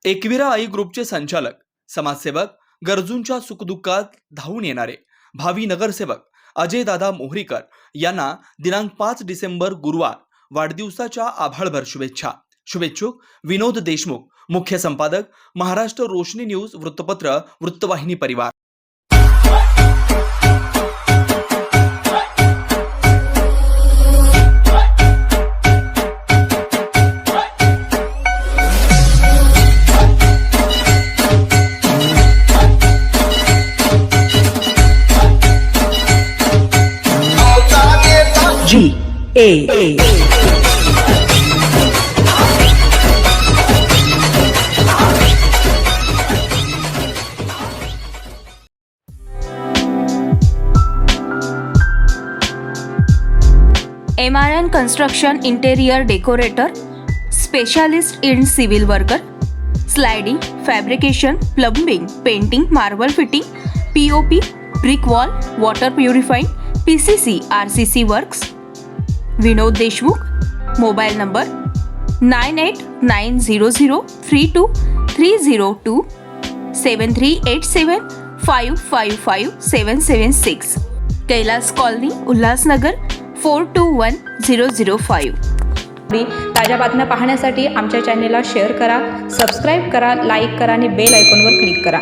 एकविरा आई ग्रुपचे संचालक, समाजसेवक, गरजूंच्या सुखदुःखात धावून येणारे भावी नगरसेवक अजय दादा मोहरीकर यांना दिनांक 5 डिसेंबर गुरुवार वाढदिवसाच्या आभाळभर शुभेच्छा. शुभेच्छुक विनोद देशमुख, मुख्य संपादक, महाराष्ट्र रोशनी न्यूज वृत्तपत्र, वृत्तवाहिनी परिवार. GA MRN Construction Interior Decorator, Specialist in Civil Worker, Sliding, Fabrication, Plumbing, Painting, Marble Fitting, POP, Brick Wall, Water Purifying, PCC, RCC Works. Vinod Deshmukh. Mobile number 9890032302 7387555776. Kailas colony, Ulhasnagar 421005. ताज्या बातम्या पाहण्यासाठी आमच्या चॅनेलला शेअर करा, सबस्क्राईब करा, लाईक करा आणि बेल आयकॉनवर क्लिक करा.